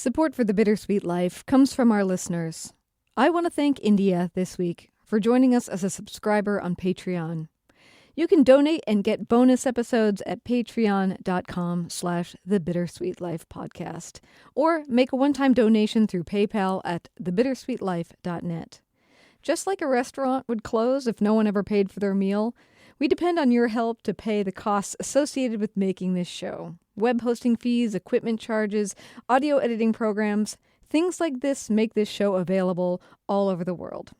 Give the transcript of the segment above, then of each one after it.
Support for The Bittersweet Life comes from our listeners. I want to thank India this week for joining us as a subscriber on Patreon. You can donate and get bonus episodes at patreon.com/thebittersweetlifepodcast or make a one-time donation through PayPal at thebittersweetlife.net. Just like a restaurant would close if no one ever paid for their meal, we depend on your help to pay the costs associated with making this show. Web hosting fees, equipment charges, audio editing programs, things like this make this show available all over the world.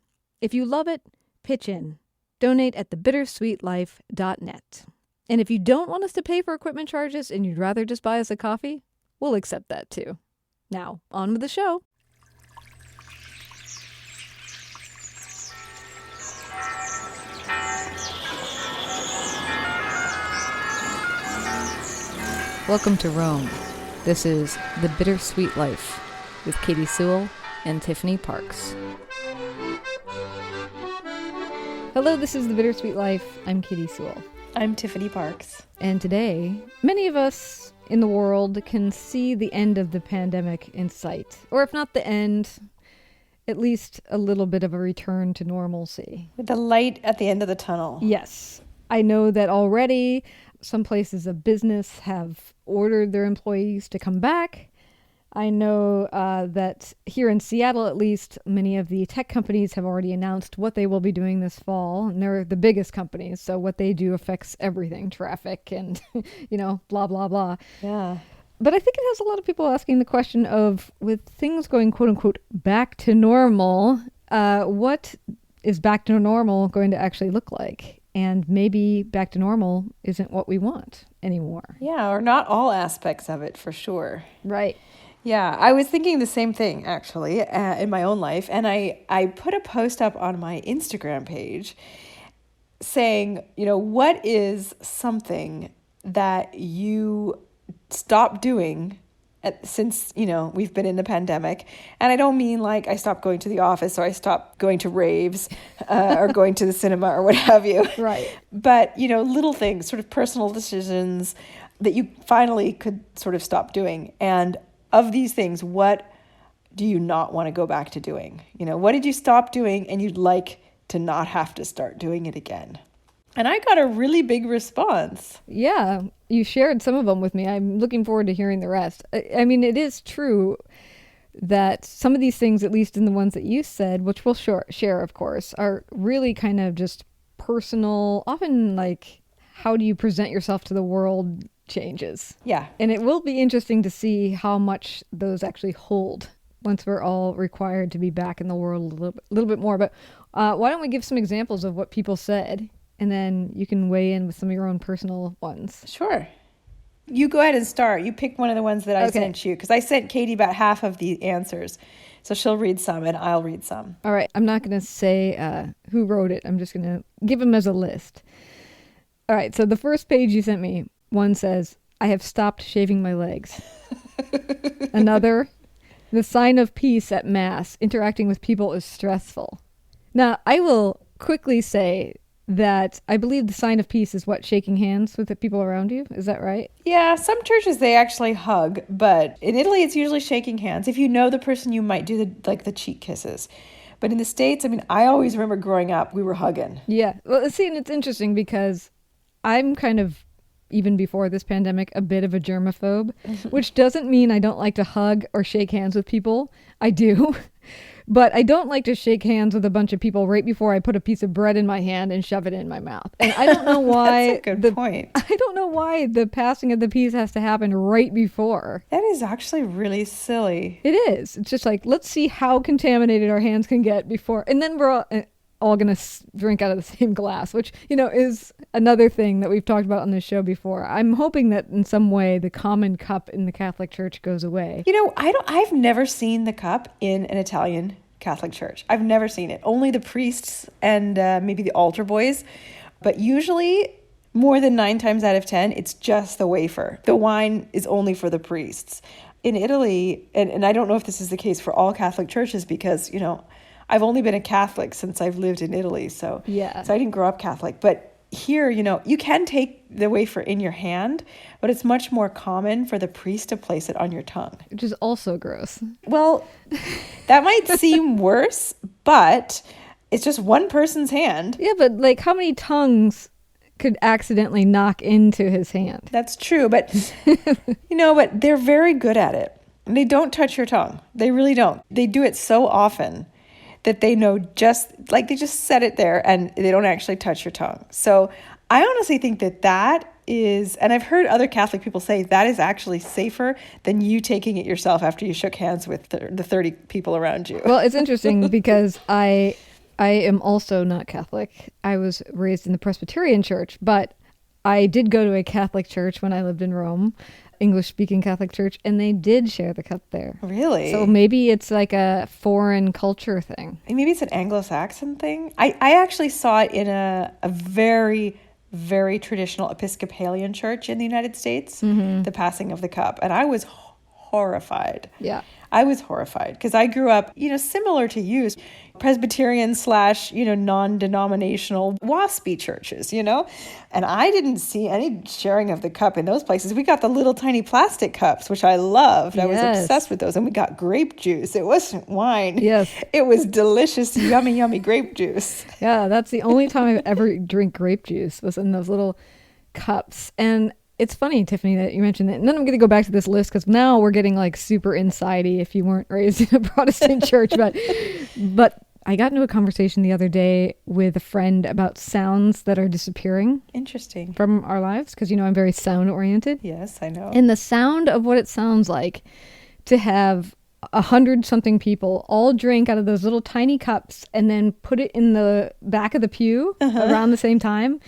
If you love it, pitch in. Donate at thebittersweetlife.net. And if you don't want us to pay for equipment charges and you'd rather just buy us a coffee, we'll accept that too. Now, on with the show. Welcome to Rome. This is The Bittersweet Life with Katie Sewell and Tiffany Parks. Hello, this is The Bittersweet Life. I'm Katie Sewell. I'm Tiffany Parks. And today, many of us in the world can see the end of the pandemic in sight. Or if not the end, at least a little bit of a return to normalcy. With the light at the end of the tunnel. Yes. I know that already some places of business have ordered their employees to come back. I know that here in Seattle, at least, many of the tech companies have already announced what they will be doing this fall. And they're the biggest companies, so what they do affects everything, traffic and, blah, blah, blah. Yeah. But I think it has a lot of people asking the question of, with things going, quote unquote, back to normal, what is back to normal going to actually look like? And maybe back to normal isn't what we want anymore. Yeah, or not all aspects of it, for sure. Right. Yeah, I was thinking the same thing, actually, in my own life. And I put a post up on my Instagram page saying, what is something that you stopped doing since, we've been in the pandemic. And I don't mean like I stopped going to the office or I stopped going to raves or going to the cinema or what have you. Right. But, little things, sort of personal decisions that you finally could sort of stop doing. And of these things, what do you not want to go back to doing? What did you stop doing and you'd like to not have to start doing it again? And I got a really big response. Yeah, you shared some of them with me. I'm looking forward to hearing the rest. I mean, it is true that some of these things, at least in the ones that you said, which we'll share, of course, are really kind of just personal, often like, how do you present yourself to the world changes. Yeah. And it will be interesting to see how much those actually hold once we're all required to be back in the world a little bit more. But why don't we give some examples of what people said? And then you can weigh in with some of your own personal ones. Sure. You go ahead and start. You pick one of the ones that I sent you, because I sent Katie about half of the answers. So she'll read some and I'll read some. All right. I'm not going to say who wrote it. I'm just going to give them as a list. All right. So the first page you sent me, one says, I have stopped shaving my legs. Another, the sign of peace at Mass. Interacting with people is stressful. Now, I will quickly say that I believe the sign of peace is what, shaking hands with the people around you? Is that right? Yeah, some churches, they actually hug, but in Italy, it's usually shaking hands. If you know the person, you might do the cheek kisses. But in the States, I always remember growing up, we were hugging. Yeah. Well, see, and it's interesting because I'm kind of, even before this pandemic, a bit of a germaphobe, which doesn't mean I don't like to hug or shake hands with people. I do. But I don't like to shake hands with a bunch of people right before I put a piece of bread in my hand and shove it in my mouth. And I don't know why. That's a good point. I don't know why the passing of the peace has to happen right before. That is actually really silly. It is. It's just like, let's see how contaminated our hands can get before. And then we're all going to drink out of the same glass, which, is another thing that we've talked about on this show before. I'm hoping that in some way the common cup in the Catholic Church goes away. I've never seen the cup in an Italian Catholic church. I've never seen it. Only the priests and maybe the altar boys. But usually, more than 9 times out of 10, it's just the wafer. The wine is only for the priests. In Italy, and I don't know if this is the case for all Catholic churches because, I've only been a Catholic since I've lived in Italy. So I didn't grow up Catholic. But here, you can take the wafer in your hand, but it's much more common for the priest to place it on your tongue. Which is also gross. Well, that might seem worse, but it's just one person's hand. Yeah, but like how many tongues could accidentally knock into his hand? That's true, but but they're very good at it. They don't touch your tongue. They really don't. They do it so often that they know they just set it there and they don't actually touch your tongue. So I honestly think that is, and I've heard other Catholic people say that is actually safer than you taking it yourself after you shook hands with the 30 people around you. Well, it's interesting because I am also not Catholic. I was raised in the Presbyterian church, but I did go to a Catholic church when I lived in Rome, English-speaking Catholic church, and they did share the cup there. Really? So maybe it's like a foreign culture thing. Maybe it's an Anglo-Saxon thing. I actually saw it in a very, very traditional Episcopalian church in the United States, the passing of the cup, and I was horrified. Yeah. I was horrified because I grew up, similar to you, Presbyterian / non-denominational WASPy churches, and I didn't see any sharing of the cup in those places. We got the little tiny plastic cups, which I loved. I was obsessed with those. And we got grape juice. It wasn't wine. Yes. It was delicious, yummy, yummy grape juice. Yeah, that's the only time I've ever drank grape juice was in those little cups. And it's funny, Tiffany, that you mentioned that. And then I'm going to go back to this list because now we're getting like super insidey if you weren't raised in a Protestant church. But I got into a conversation the other day with a friend about sounds that are disappearing. Interesting. From our lives because, I'm very sound oriented. Yes, I know. And the sound of what it sounds like to have 100-something people all drink out of those little tiny cups and then put it in the back of the pew around the same time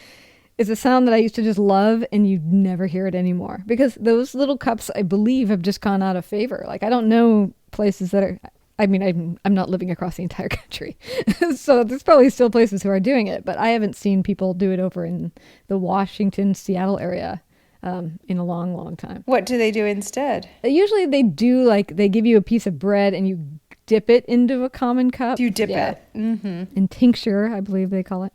is a sound that I used to just love, and you never hear it anymore because those little cups, I believe, have just gone out of favor. Like, I don't know places that are, I'm not living across the entire country. So there's probably still places who are doing it, but I haven't seen people do it over in the Washington, Seattle area in a long, long time. What do they do instead? Usually they do, they give you a piece of bread and you dip it into a common cup. You dip it. Mm-hmm. In tincture, I believe they call it.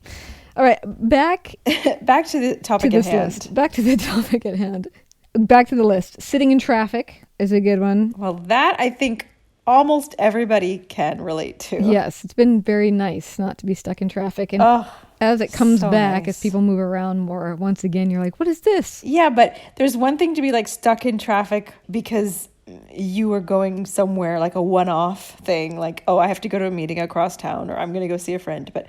All right, back to the topic at hand. List. Back to the topic at hand. Back to the list. Sitting in traffic is a good one. Well, that I think almost everybody can relate to. Yes, it's been very nice not to be stuck in traffic. And as it comes back, as people move around more, once again, you're like, what is this? Yeah, but there's one thing to be stuck in traffic because you were going somewhere, like a one-off thing, I have to go to a meeting across town or I'm going to go see a friend. But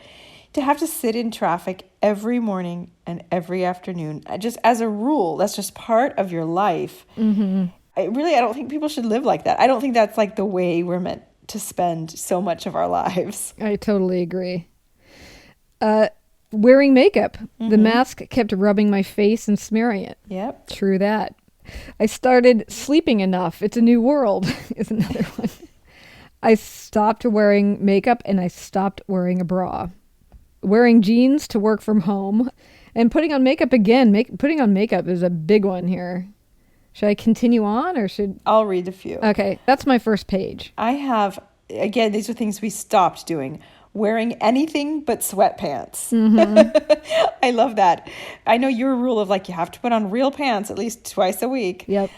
to have to sit in traffic every morning and every afternoon, just as a rule, that's just part of your life. Mm-hmm. I don't think people should live like that. I don't think that's the way we're meant to spend so much of our lives. I totally agree. Wearing makeup. Mm-hmm. The mask kept rubbing my face and smearing it. Yep. True that. I started sleeping enough. It's a new world is another one. I stopped wearing makeup and I stopped wearing a bra. Wearing jeans to work from home and putting on makeup again. Putting on makeup is a big one here. Should I continue on or should... I'll read a few. Okay, that's my first page. I have, again, these are things we stopped doing. Wearing anything but sweatpants. Mm-hmm. I love that. I know your rule of you have to put on real pants at least twice a week. Yep.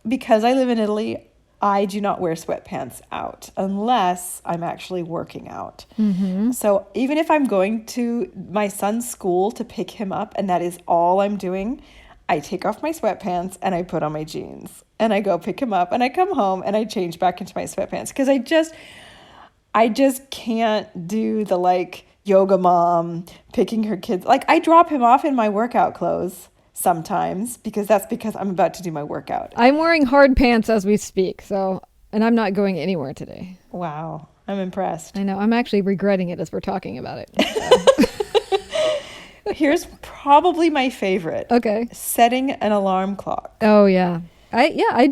Because I live in Italy, I do not wear sweatpants out unless I'm actually working out. Mm-hmm. So even if I'm going to my son's school to pick him up and that is all I'm doing, I take off my sweatpants and I put on my jeans and I go pick him up and I come home and I change back into my sweatpants because I just can't do the yoga mom picking her kids. I drop him off in my workout clothes sometimes because I'm about to do my workout. I'm wearing hard pants as we speak, and I'm not going anywhere today. Wow, I'm impressed. I know, I'm actually regretting it as we're talking about it. Here's probably my favorite. Okay. Setting an alarm clock. Oh yeah. I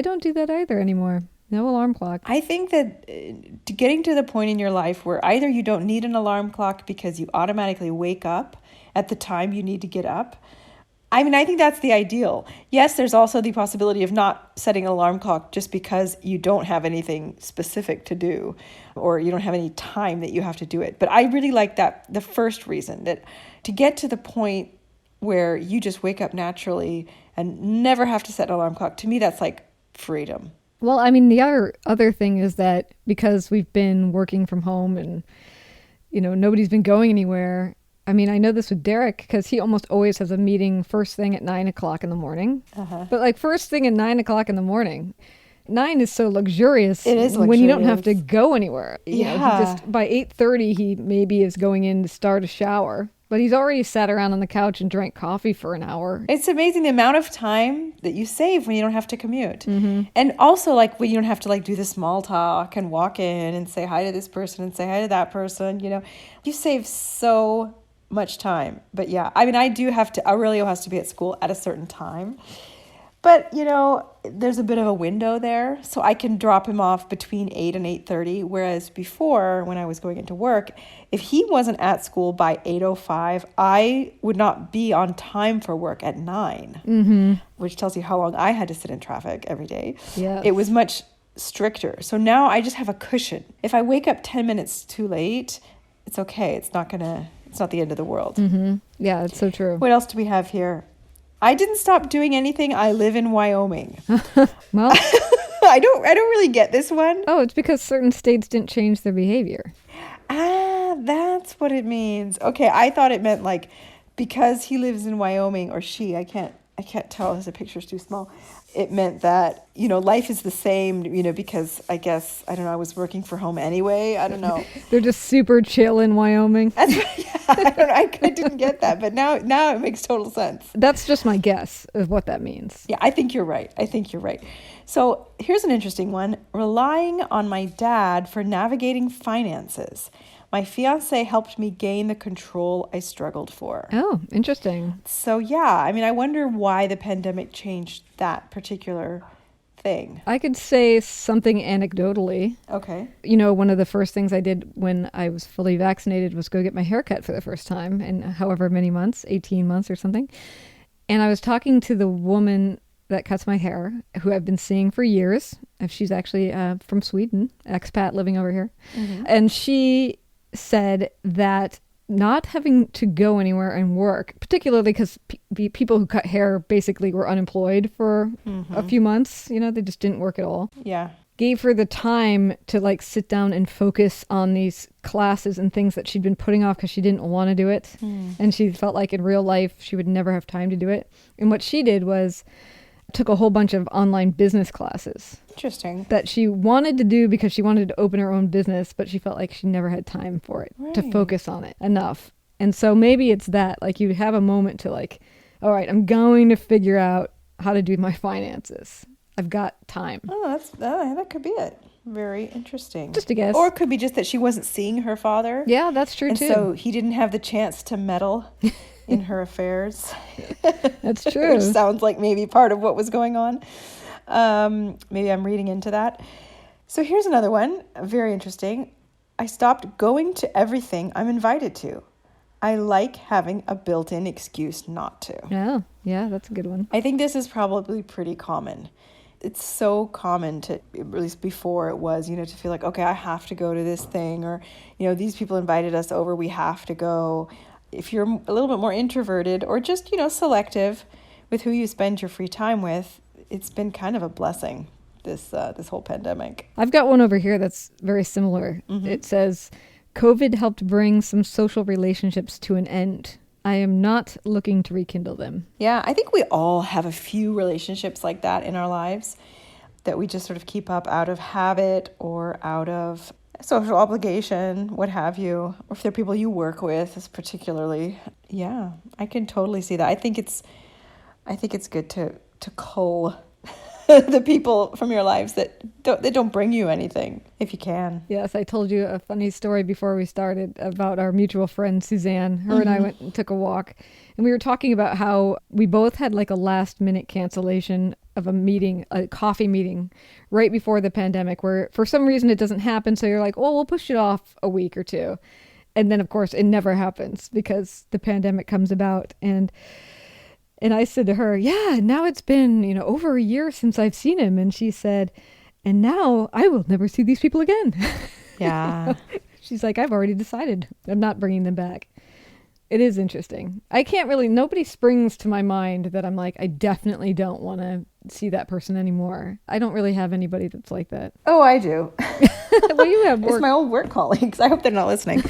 don't do that either anymore. No alarm clock. I think that getting to the point in your life where either you don't need an alarm clock because you automatically wake up at the time you need to get up, I mean, I think that's the ideal. Yes, there's also the possibility of not setting an alarm clock just because you don't have anything specific to do or you don't have any time that you have to do it. But I really like that, the first reason, that to get to the point where you just wake up naturally and never have to set an alarm clock, to me, that's like freedom. Well, I mean, the other thing is that because we've been working from home and, nobody's been going anywhere. I mean, I know this with Derek because he almost always has a meeting first thing at 9 o'clock in the morning. But like first thing at 9 o'clock in the morning, 9 is so luxurious. It is when you don't luxurious. have to go anywhere. He Yeah. just by 8:30 he maybe is going in to start a shower, but he's already sat around on the couch and drank coffee for an hour. It's amazing the amount of time that you save when you don't have to commute. And also like when you don't have to like do the small talk and walk in and say hi to this person and say hi to that person, you save so much time. But yeah, I mean, Aurelio has to be at school at a certain time. But, there's a bit of a window there. So I can drop him off between 8 and 8:30. Whereas before, when I was going into work, if he wasn't at school by 8:05, I would not be on time for work at 9, which tells you how long I had to sit in traffic every day. Yes. It was much stricter. So now I just have a cushion. If I wake up 10 minutes too late, it's okay. It's not the end of the world. Yeah, it's so true. What else do we have here? I didn't stop doing anything. I live in Wyoming. Well, I don't really get this one. it's because certain states didn't change their behavior. Ah, that's what it means. Okay, I thought it meant like because he lives in Wyoming, or she, I can't tell as the picture's too small. It meant that, life is the same, because I guess, I don't know, I was working for home anyway. I don't know. They're just super chill in Wyoming. That's yeah, I don't know. I didn't get that, but now it makes total sense. That's just my guess of what that means. Yeah, I think you're right. So here's an interesting one. Relying on my dad for navigating finances. My fiance helped me gain the control I struggled for. Oh, interesting. So yeah, I mean, I wonder why the pandemic changed that particular thing. I could say something anecdotally. Okay. One of the first things I did when I was fully vaccinated was go get my hair cut for the first time in however many months, 18 months or something. And I was talking to the woman that cuts my hair, who I've been seeing for years. She's actually from Sweden, expat living over here. And she said that not having to go anywhere and work, particularly because people who cut hair basically were unemployed for a few months, they just didn't work at all. Yeah. Gave her the time to like sit down and focus on these classes and things that she'd been putting off because she didn't want to do it. And she felt like in real life she would never have time to do it. And what she did was took a whole bunch of online business classes. Interesting. That she wanted to do because she wanted to open her own business, but she felt like she never had time for it, to focus on it enough. And so maybe it's that, like you have a moment to like, all right, I'm going to figure out how to do my finances. I've got time. Oh, that could be it. Very interesting. Just a guess. Or it could be just that she wasn't seeing her father. Yeah, that's true too. And so he didn't have the chance to meddle in her affairs. That's true. Which sounds like maybe part of what was going on. Maybe I'm reading into that. So here's another one. Very interesting. I stopped going to everything I'm invited to. I like having a built-in excuse not to. Yeah, that's a good one. I think this is probably pretty common. It's so common to, at least before it was, to feel like, okay, I have to go to this thing, or, these people invited us over, we have to go. If you're a little bit more introverted or just, selective with who you spend your free time with, it's been kind of a blessing, this whole pandemic. I've got one over here that's very similar. It says, COVID helped bring some social relationships to an end. I am not looking to rekindle them. Yeah, I think we all have a few relationships like that in our lives that we just sort of keep up out of habit or out of social obligation, what have you, or if they're people you work with, particularly. Yeah, I can totally see that. I think it's good to cull the people from your lives that don't bring you anything, if you can. Yes, I told you a funny story before we started about our mutual friend Suzanne. Her and I went and took a walk, and we were talking about how we both had like a last minute cancellation of a meeting, a coffee meeting right before the pandemic, where for some reason it doesn't happen. So you're like, well, we'll push it off a week or two. And then of course it never happens because the pandemic comes about. And And I said to her, yeah, now it's been, over a year since I've seen him. And she said, and now I will never see these people again. Yeah. She's like, I've already decided I'm not bringing them back. It is interesting. Nobody springs to my mind that I'm like, I definitely don't want to see that person anymore. I don't really have anybody that's like that. Oh, I do. Well, you have work. It's my old work colleagues. I hope they're not listening.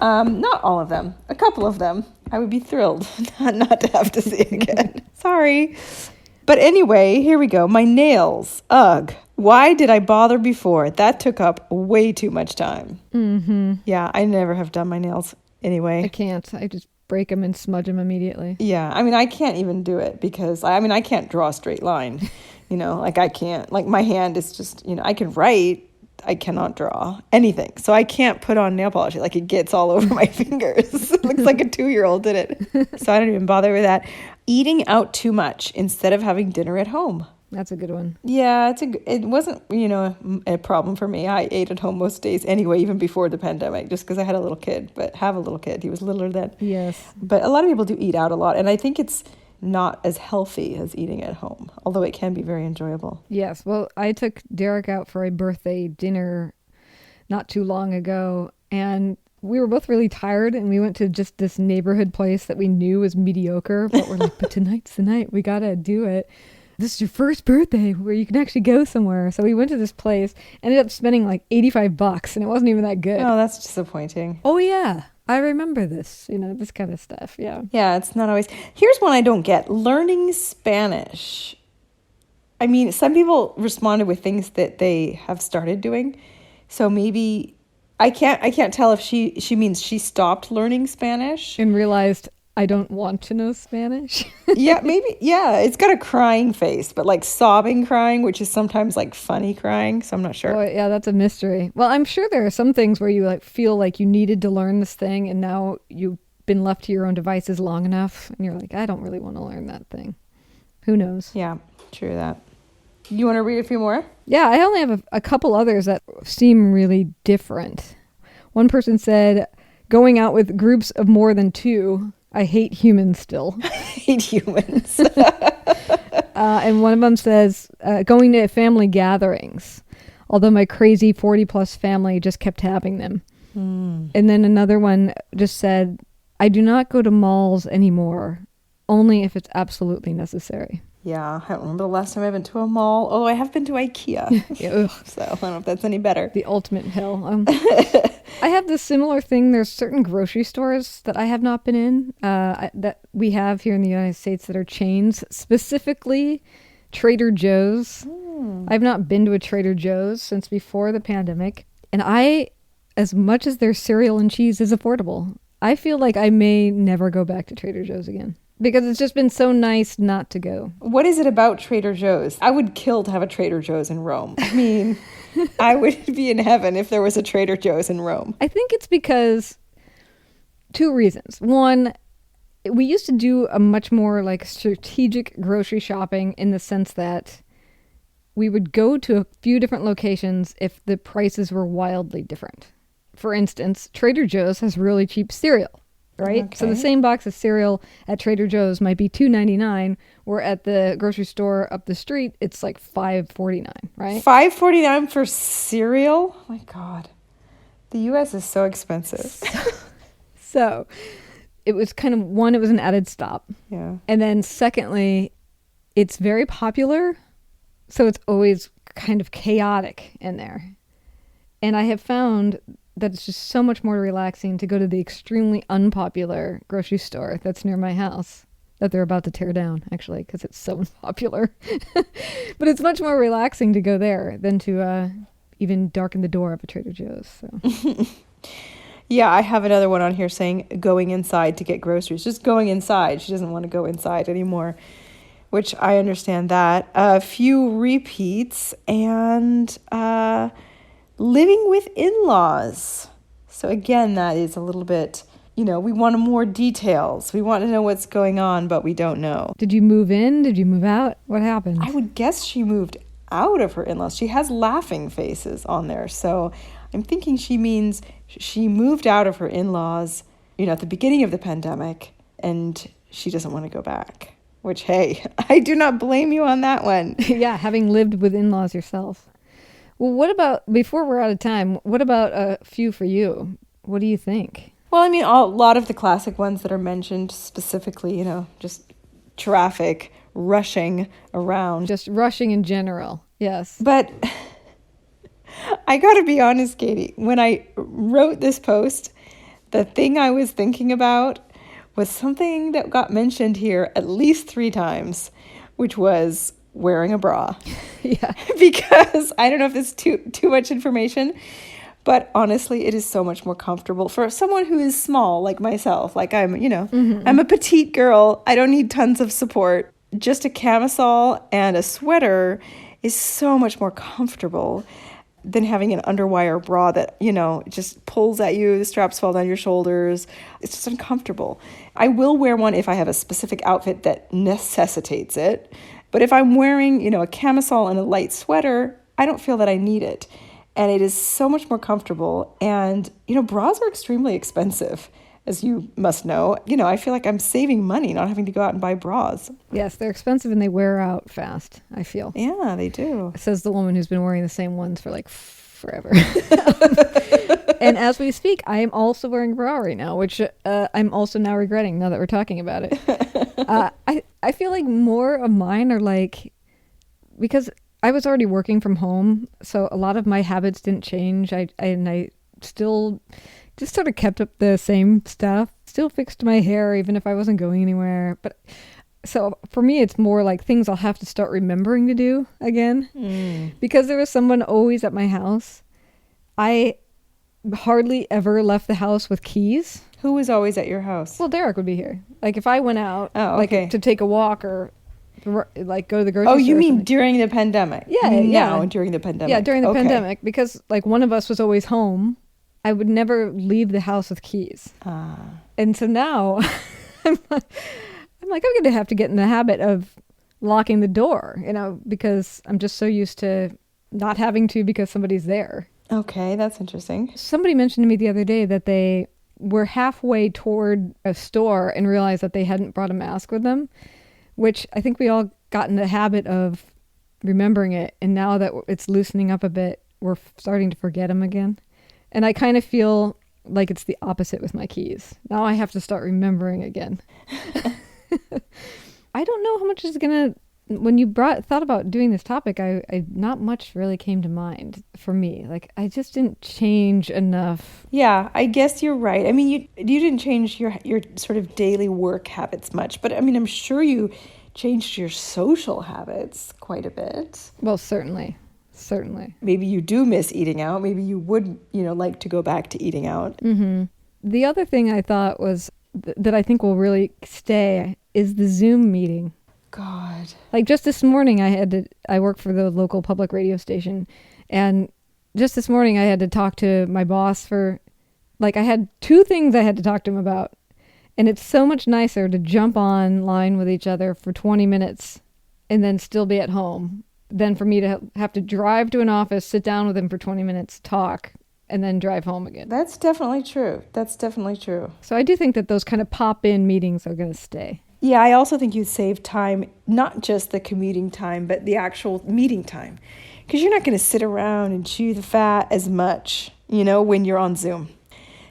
Not all of them. A couple of them. I would be thrilled not to have to see again. Sorry. But anyway, here we go. My nails. Ugh. Why did I bother before? That took up way too much time. Mm-hmm. Yeah, I never have done my nails anyway. I can't. I just break them and smudge them immediately. Yeah, I mean, I can't even do it because, I can't draw a straight line. I can't. Like, my hand is just, I can write. I cannot draw anything. So I can't put on nail polish. Like, it gets all over my fingers. It looks like a 2-year-old did it. So I don't even bother with that. Eating out too much instead of having dinner at home. That's a good one. Yeah, it wasn't, a problem for me. I ate at home most days anyway, even before the pandemic, just because I had a little kid. But have a little kid. He was littler then. Yes. But a lot of people do eat out a lot. And I think it's not as healthy as eating at home, although it can be very enjoyable. Yes. Well, I took Derek out for a birthday dinner not too long ago, and we were both really tired, and we went to just this neighborhood place that we knew was mediocre, but we're like, but tonight's the night. We got to do it. This is your first birthday where you can actually go somewhere. So we went to this place, ended up spending like $85, and it wasn't even that good. Oh, that's disappointing. Oh, yeah. I remember this, this kind of stuff. Yeah. Yeah, it's not always. Here's one I don't get. Learning Spanish. I mean, some people responded with things that they have started doing. So maybe I can't tell if she means she stopped learning Spanish and realized I don't want to know Spanish. Yeah, maybe. Yeah, it's got a crying face, but like sobbing crying, which is sometimes like funny crying. So I'm not sure. Boy, yeah, that's a mystery. Well, I'm sure there are some things where you like feel like you needed to learn this thing, and now you've been left to your own devices long enough, and you're like, I don't really want to learn that thing. Who knows? Yeah, true that. You want to read a few more? Yeah, I only have a couple others that seem really different. One person said, going out with groups of more than 2. I hate humans still. I hate humans. And one of them says, going to family gatherings, although my crazy 40-plus family just kept having them. And then another one just said, I do not go to malls anymore, only if it's absolutely necessary. Yeah, I don't remember the last time I've been to a mall. Oh, I have been to IKEA. So I don't know if that's any better. The ultimate hell. I have this similar thing. There's certain grocery stores that I have not been in that we have here in the United States that are chains, specifically Trader Joe's. I've not been to a Trader Joe's since before the pandemic. And as much as their cereal and cheese is affordable, I feel like I may never go back to Trader Joe's again. Because it's just been so nice not to go. What is it about Trader Joe's? I would kill to have a Trader Joe's in Rome. I mean, I would be in heaven if there was a Trader Joe's in Rome. I think it's because 2 reasons. One, we used to do a much more like strategic grocery shopping in the sense that we would go to a few different locations if the prices were wildly different. For instance, Trader Joe's has really cheap cereal. Right? Okay. So the same box of cereal at Trader Joe's might be $2.99, where at the grocery store up the street, it's like $5.49, right? $5.49 for cereal? Oh my God. The U.S. is so expensive. So it was kind of, one, it was an added stop. Yeah. And then secondly, it's very popular, so it's always kind of chaotic in there. And I have found that it's just so much more relaxing to go to the extremely unpopular grocery store that's near my house that they're about to tear down, actually, because it's so unpopular. But it's much more relaxing to go there than to even darken the door of a Trader Joe's. So. Yeah, I have another one on here saying going inside to get groceries. Just going inside. She doesn't want to go inside anymore, which I understand that. A few repeats and living with in-laws. So again, that is a little bit, we want more details. We want to know what's going on, but we don't know. Did you move in? Did you move out? What happened? I would guess she moved out of her in-laws. She has laughing faces on there. So I'm thinking she means she moved out of her in-laws, at the beginning of the pandemic, and she doesn't want to go back. which, hey, I do not blame you on that one. Yeah, having lived with in-laws yourself. Well, what about, before we're out of time, what about a few for you? What do you think? Well, I mean, a lot of the classic ones that are mentioned specifically, just traffic, rushing around. Just rushing in general, yes. But I gotta be honest, Katie, when I wrote this post, the thing I was thinking about was something that got mentioned here at least 3 times, which was wearing a bra. Yeah. Because I don't know if this is too much information, but honestly, it is so much more comfortable for someone who is small like myself. Like I'm a petite girl. I don't need tons of support. Just a camisole and a sweater is so much more comfortable than having an underwire bra that, it just pulls at you, the straps fall down your shoulders. It's just uncomfortable. I will wear one if I have a specific outfit that necessitates it. But if I'm wearing, a camisole and a light sweater, I don't feel that I need it. And it is so much more comfortable. And, bras are extremely expensive, as you must know. I feel like I'm saving money not having to go out and buy bras. Yes, they're expensive and they wear out fast, I feel. Yeah, they do. Says the woman who's been wearing the same ones for like forever. And as we speak, I am also wearing a bra right now, which I'm also now regretting now that we're talking about it. I feel like more of mine are like, because I was already working from home, so a lot of my habits didn't change. I still just sort of kept up the same stuff. Still fixed my hair even if I wasn't going anywhere. But so for me, it's more like things I'll have to start remembering to do again. Because there was someone always at my house. I hardly ever left the house with keys. Who was always at your house? Well, Derek would be here. Like if I went out okay. like to take a walk or like go to the grocery store. Oh, you mean during the pandemic? Yeah, Now, during the pandemic. Yeah, during the pandemic, because like one of us was always home. I would never leave the house with keys. And so now I'm going to have to get in the habit of locking the door, because I'm just so used to not having to because somebody's there. Okay, that's interesting. Somebody mentioned to me the other day that they were halfway toward a store and realized that they hadn't brought a mask with them, which I think we all got in the habit of remembering it. And now that it's loosening up a bit, we're starting to forget them again. And I kind of feel like it's the opposite with my keys. Now I have to start remembering again. I don't know how much is going to, when you thought about doing this topic, I not much really came to mind for me. Like I just didn't change enough. Yeah, I guess you're right. I mean, you didn't change your sort of daily work habits much, but I mean, I'm sure you changed your social habits quite a bit. Well, certainly. Maybe you do miss eating out. Maybe you would, like to go back to eating out. Mm-hmm. The other thing I thought was that I think will really stay is the Zoom meeting. God. Like just this morning I work for the local public radio station, and just this morning I had to talk to my boss for, like I had 2 things I had to talk to him about. And it's so much nicer to jump online with each other for 20 minutes and then still be at home than for me to have to drive to an office, sit down with him for 20 minutes, talk, and then drive home again. That's definitely true. So I do think that those kind of pop-in meetings are going to stay. Yeah, I also think you save time, not just the commuting time, but the actual meeting time. Because you're not going to sit around and chew the fat as much, when you're on Zoom.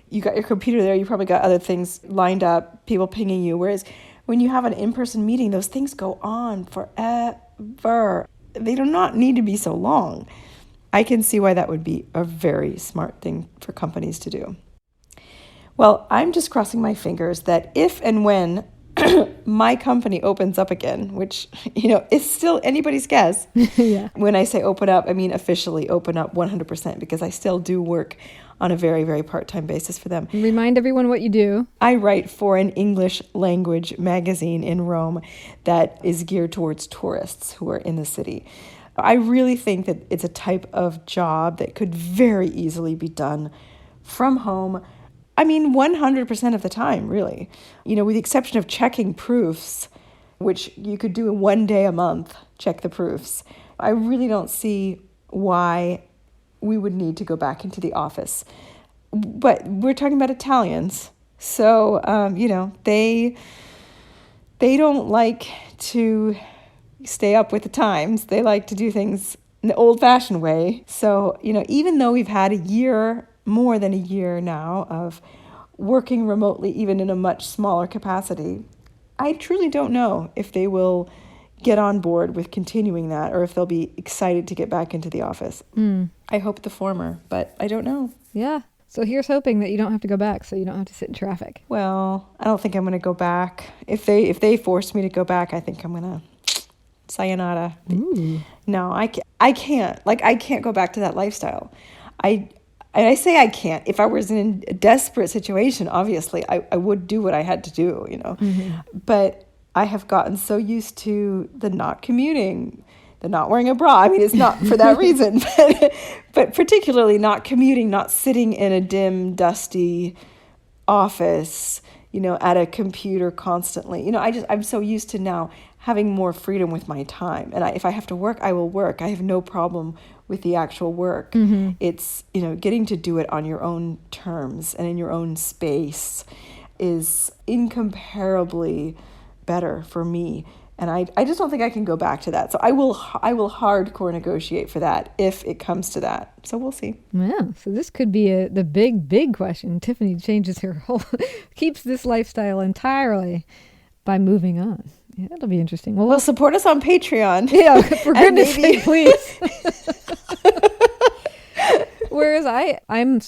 You got your computer there, you probably got other things lined up, people pinging you. Whereas when you have an in-person meeting, those things go on forever. They do not need to be so long. I can see why that would be a very smart thing for companies to do. Well, I'm just crossing my fingers that if and when my company opens up again, which, is still anybody's guess. Yeah. When I say open up, I mean officially open up 100% because I still do work on a very, very part-time basis for them. Remind everyone what you do. I write for an English language magazine in Rome that is geared towards tourists who are in the city. I really think that it's a type of job that could very easily be done from home. I mean, 100% of the time, really. With the exception of checking proofs, which you could do in 1 day a month, check the proofs. I really don't see why we would need to go back into the office. But we're talking about Italians. So, they don't like to stay up with the times. They like to do things in the old-fashioned way. So, even though we've had more than a year now of working remotely, even in a much smaller capacity, I truly don't know if they will get on board with continuing that or if they'll be excited to get back into the office. I hope the former, but I don't know. Yeah. So here's hoping that you don't have to go back, so you don't have to sit in traffic. Well, I don't think I'm going to go back. If they force me to go back, I think I'm going to sayonara. Ooh. No, I can't. I can't go back to that lifestyle. I say I can't. If I was in a desperate situation, obviously, I would do what I had to do, Mm-hmm. But I have gotten so used to the not commuting, the not wearing a bra. I mean, it's not for that reason, but particularly not commuting, not sitting in a dim, dusty office, at a computer constantly. I'm so used to now having more freedom with my time. And if I have to work, I will work. I have no problem with the actual work. Mm-hmm. It's, getting to do it on your own terms and in your own space is incomparably better for me. And I just don't think I can go back to that. So I will hardcore negotiate for that if it comes to that. So we'll see. Yeah. So this could be the big question. Tiffany changes her keeps this lifestyle entirely by moving on. Yeah, that'll be interesting. Well, support us on Patreon. Yeah, for goodness sake, please. Whereas I'm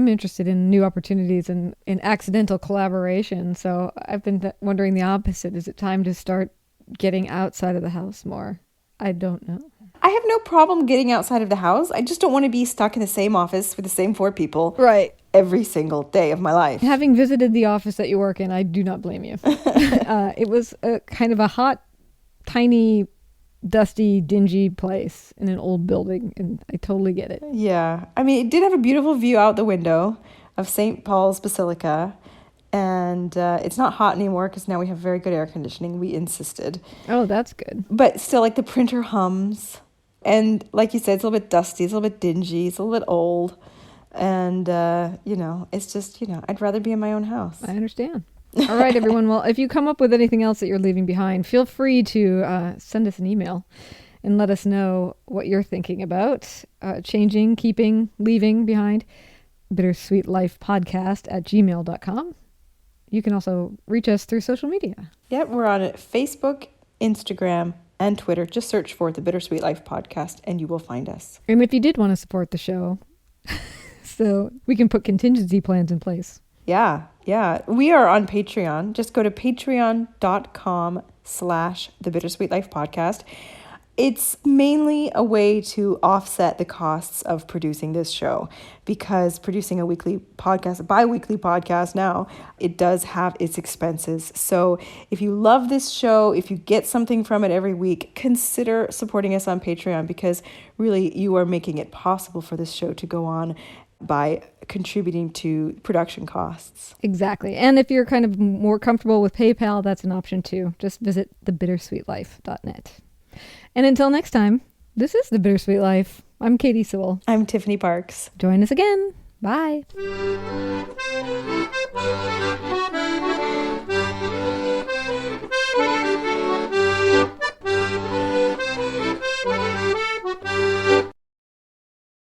interested in new opportunities and in accidental collaboration. So I've been wondering the opposite. Is it time to start getting outside of the house more? I don't know. I have no problem getting outside of the house. I just don't want to be stuck in the same office with the same 4 people. Right. Every single day of my life. Having visited the office that you work in, I do not blame you. It was a kind of a hot, tiny, dusty, dingy place in an old building, and I totally get it. Yeah. I mean, it did have a beautiful view out the window of St. Paul's Basilica, and it's not hot anymore because now we have very good air conditioning. We insisted. Oh, that's good. But still, the printer hums, and like you said, it's a little bit dusty, it's a little bit dingy, it's a little bit old, and, it's just, I'd rather be in my own house. I understand. All right, everyone. Well, if you come up with anything else that you're leaving behind, feel free to send us an email and let us know what you're thinking about changing, keeping, leaving behind. bittersweetlifepodcast@gmail.com. You can also reach us through social media. Yep, we're on Facebook, Instagram, and Twitter. Just search for the Bittersweet Life Podcast and you will find us. And if you did want to support the show, so we can put contingency plans in place. Yeah. We are on Patreon. Just go to patreon.com/the Bittersweet Life Podcast. It's mainly a way to offset the costs of producing this show, because producing a bi-weekly podcast now, it does have its expenses. So if you love this show, if you get something from it every week, consider supporting us on Patreon, because really you are making it possible for this show to go on by contributing to production costs. Exactly. And if you're kind of more comfortable with PayPal, that's an option too. Just visit thebittersweetlife.net. And until next time, this is The Bittersweet Life. I'm Katie Sewell. I'm Tiffany Parks. Join us again. Bye.